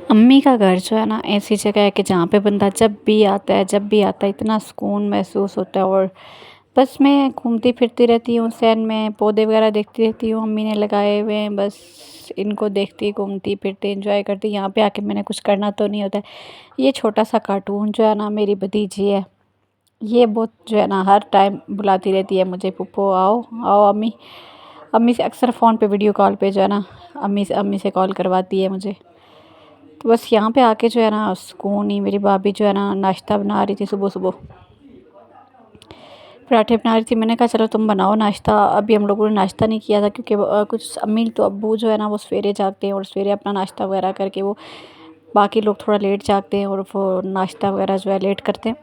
अम्मी का घर जो है ना ऐसी जगह है कि जहाँ पे बंदा जब भी आता है इतना सुकून महसूस होता है। और बस मैं घूमती फिरती रहती हूँ सैन में, पौधे वगैरह देखती रहती हूँ, अम्मी ने लगाए हुए हैं, बस इनको देखती घूमती फिरती एंजॉय करती। यहाँ पे आके मैंने कुछ करना तो नहीं होता है। ये छोटा सा कार्टून जो है ना मेरी भतीजी है, ये बहुत जो है ना हर टाइम बुलाती रहती है मुझे, पुप्पो आओ आओ अम्मी। अम्मी से अक्सर फ़ोन पे वीडियो कॉल पे जो है ना अम्मी से कॉल करवाती है मुझे। तो बस यहाँ पे आके जो है ना सुकून ही। मेरी भाभी जो है ना नाश्ता बना रही थी, सुबह सुबह पराठे बना रही थी। मैंने कहा चलो तुम बनाओ नाश्ता। अभी हम लोगों ने नाश्ता नहीं किया था क्योंकि कुछ अम्मी तो अब्बू जो है ना वो सवेरे जागते हैं और सवेरे अपना नाश्ता वगैरह करके वो, बाकी लोग थोड़ा लेट जागते हैं और वो नाश्ता वगैरह जो है लेट करते हैं।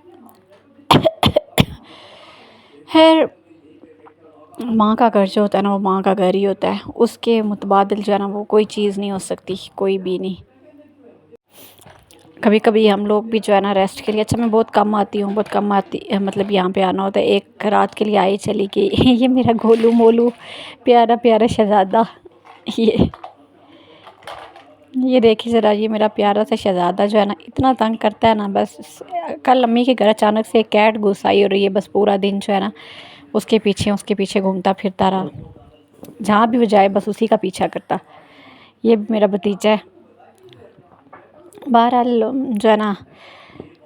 खैर, माँ का घर जो होता है ना वो माँ का घर ही होता है, उसके मुतबादिल जो है ना वो कोई चीज़ नहीं हो सकती, कोई भी नहीं। कभी कभी हम लोग भी जो है ना रेस्ट के लिए, अच्छा मैं बहुत कम आती हूँ, बहुत कम आती, मतलब यहाँ पे आना होता है। एक रात के लिए आई चली गई। ये मेरा गोलू मोलू प्यारा प्यारा शहज़ादा, ये ये देखिए ज़रा, ये मेरा प्यारा सा शहज़ादा जो है ना इतना तंग करता है ना। बस कल अम्मी के घर अचानक से एक कैट घुस आई और ये बस पूरा दिन जो है ना उसके पीछे घूमता फिरता रहा। जहाँ भी वो जाए बस उसी का पीछा करता। ये भी मेरा भतीजा है। बहरहाल जो है ना,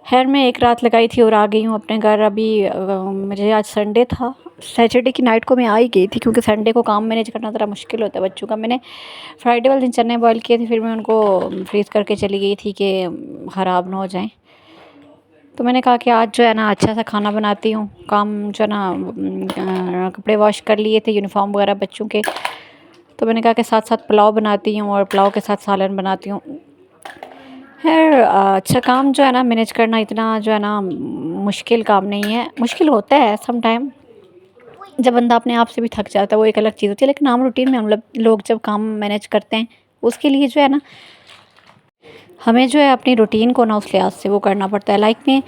खैर मैं एक रात लगाई थी और आ गई हूँ अपने घर। अभी मुझे आज संडे था, सैटरडे की नाइट को मैं आ ही गई थी क्योंकि संडे को काम मैनेज करना ज़रा मुश्किल होता है बच्चों का। मैंने फ्राइडे वाले दिन चने बॉयल किए थे, फिर मैं उनको फ्रीज़ करके चली गई थी कि ख़राब ना हो जाएं। तो मैंने कहा कि आज जो है ना अच्छा सा खाना बनाती हूँ। काम जो है ना कपड़े वॉश कर लिए थे, यूनिफॉर्म वगैरह बच्चों के, तो मैंने कहा कि साथ साथ पुलाव बनाती हूँ और पुलाव के साथ सालन बनाती हूँ। खैर अच्छा काम जो है ना मैनेज करना इतना जो है ना मुश्किल काम नहीं है। मुश्किल होता है सम टाइम, जब बंदा अपने आप से भी थक जाता है वो एक अलग चीज़ होती है। लेकिन हम रूटीन में हम लोग जब काम मैनेज करते हैं उसके लिए जो है ना हमें जो है अपनी रूटीन को ना उस लिहाज से वो करना पड़ता है। लाइक मैं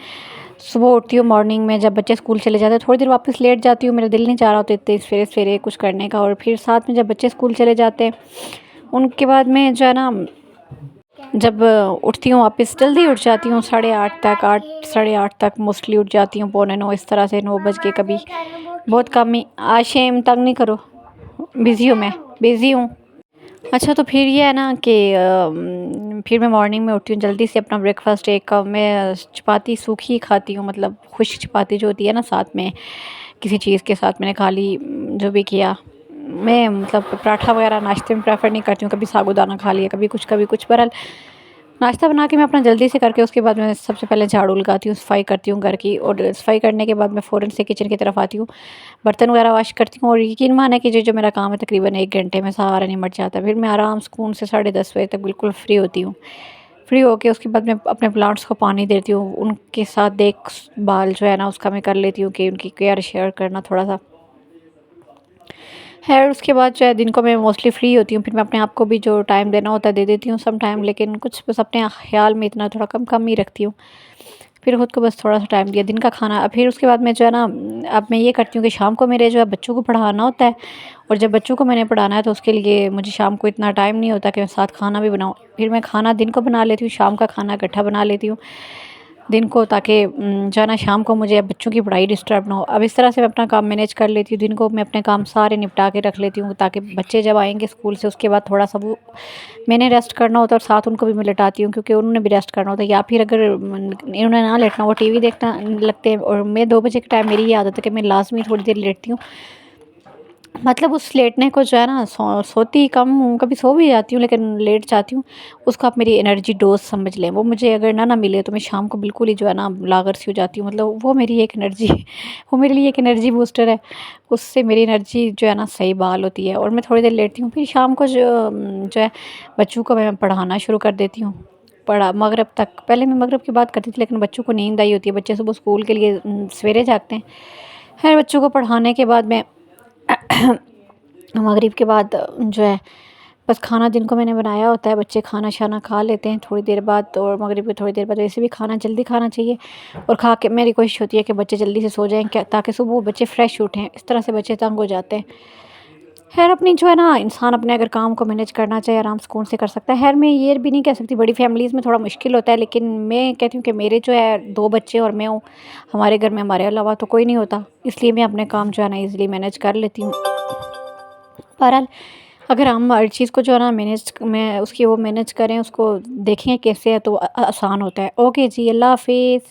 सुबह उठती हूँ मॉर्निंग में, जब बच्चे स्कूल चले जाते हैं थोड़ी देर वापस लेट जाती हूँ, मेरा दिल नहीं चाह रहा होता इतने सवेरे सवेरे कुछ करने का। और फिर साथ में जब बच्चे स्कूल चले जाते हैं उनके बाद में जो है ना, जब उठती हूँ वापस जल्दी उठ जाती हूँ, 8:30 तक, 8 8:30 तक मोस्टली उठ जाती हूँ, 8:45 इस तरह से, 9 बज के कभी बहुत कम ही। आशेम तंग नहीं करो, बिज़ी हूँ मैं, बिज़ी हूँ। अच्छा तो फिर ये है ना कि फिर मैं मॉर्निंग में उठती हूँ जल्दी से, अपना ब्रेकफास्ट एक कप मैं चपाती सूखी खाती हूँ, मतलब खुश्क चपाती जो होती है ना, साथ में किसी चीज़ के साथ मैंने खा ली, जो भी किया। मैं मतलब पराठा वगैरह नाश्ते में प्रेफर नहीं करती हूँ, कभी साबूदाना खा लिया, कभी कुछ। बहरहाल नाश्ता बना के मैं अपना जल्दी से करके उसके बाद मैं सबसे पहले झाड़ू लगाती हूँ, सफाई करती हूँ घर की, और सफाई करने के बाद मैं फ़ौरन से किचन की तरफ आती हूँ, बर्तन वगैरह वॉश करती हूँ। और यकीन माने कि जो मेरा काम है तकरीबन 1 घंटे में सारा निमट जाता है। फिर मैं आराम सुकून से 10:30 बजे तक बिल्कुल फ्री होती हूँ। फ्री होके उसके बाद मैं अपने प्लांट्स को पानी देती हूँ, उनके साथ देखभाल जो है ना उसका मैं कर लेती हूँ कि उनकी केयर शेयर करना थोड़ा सा। खैर उसके बाद जो है दिन को मैं मोस्टली फ्री होती हूँ, फिर मैं अपने आप को भी जो टाइम देना होता है दे देती हूँ सम टाइम, लेकिन कुछ बस अपने ख्याल में इतना थोड़ा कम कम ही रखती हूँ। फिर खुद को बस थोड़ा सा टाइम दिया दिन का खाना। फिर उसके बाद मैं जो है ना, अब मैं ये करती हूँ कि शाम को मेरे जो है बच्चों को पढ़ाना होता है, और जब बच्चों को मैंने पढ़ाना है तो उसके लिए मुझे शाम को इतना टाइम नहीं होता कि मैं साथ खाना भी बनाऊँ। फिर मैं खाना दिन को बना लेती हूँ, शाम का खाना इकट्ठा बना लेती हूँ दिन को, ताकि जो है ना शाम को मुझे बच्चों की पढ़ाई डिस्टर्ब ना हो। अब इस तरह से मैं अपना काम मैनेज कर लेती हूँ। दिन को मैं अपने काम सारे निपटा के रख लेती हूँ ताकि बच्चे जब आएंगे स्कूल से उसके बाद थोड़ा सा वो मैंने रेस्ट करना होता है, और साथ उनको भी मैं लेटाती हूँ क्योंकि उन्होंने भी रेस्ट करना होता है। या फिर अगर इन्होंने ना लेटना, वो टीवी देखना लगते हैं, और मैं 2 बजे के टाइम मेरी ये आदत है कि मैं लाजमी थोड़ी देर लेटती हूँ। मतलब उस लेटने को जो है ना सोती कम हूँ, कभी सो भी जाती हूँ लेकिन लेट जाती हूँ। उसको आप मेरी एनर्जी डोज समझ लें। वो मुझे अगर ना मिले तो मैं शाम को बिल्कुल ही जो है ना लागर सी हो जाती हूँ। मतलब वो मेरी एक एनर्जी वो मेरे लिए एक एनर्जी बूस्टर है। उससे मेरी एनर्जी जो है ना सही बहाल होती है, और मैं थोड़ी देर लेटती हूँ। फिर शाम को जो है बच्चों को मैं पढ़ाना शुरू कर देती हूँ। पढ़ा मगरिब तक, पहले मैं मगरिब की बात करती थी लेकिन बच्चों को नींद आई होती है, बच्चे सुबह स्कूल के लिए सवेरे जागते हैं। खैर बच्चों को पढ़ाने के बाद मैं मगरिब के बाद जो है बस खाना जिनको मैंने बनाया होता है, बच्चे खाना शाना खा लेते हैं थोड़ी देर बाद, और मगरिब के थोड़ी देर बाद वैसे भी खाना जल्दी खाना चाहिए। और खा के मेरी कोशिश होती है कि बच्चे जल्दी से सो जाएं, क्या ताकि सुबह वो बच्चे फ्रेश उठें, इस तरह से बच्चे तंग हो जाते हैं। ख़ैर अपनी जो है ना इंसान अपने अगर काम को मैनेज करना चाहे आराम सुकून से कर सकता है। ख़ैर मैं ये भी नहीं कह सकती, बड़ी फैमिलीज़ में थोड़ा मुश्किल होता है, लेकिन मैं कहती हूँ कि मेरे जो है 2 बच्चे और मैं हूँ, हमारे घर में हमारे अलावा तो कोई नहीं होता, इसलिए मैं अपने काम जो है ना ईज़िली मैनेज कर लेती हूँ। बहरहाल अगर हम हर चीज़ को जो है ना मैनेज में उसकी वो मैनेज करें, उसको देखें कैसे है तो आसान होता है। ओके जी, अल्लाह हाफ़िज़।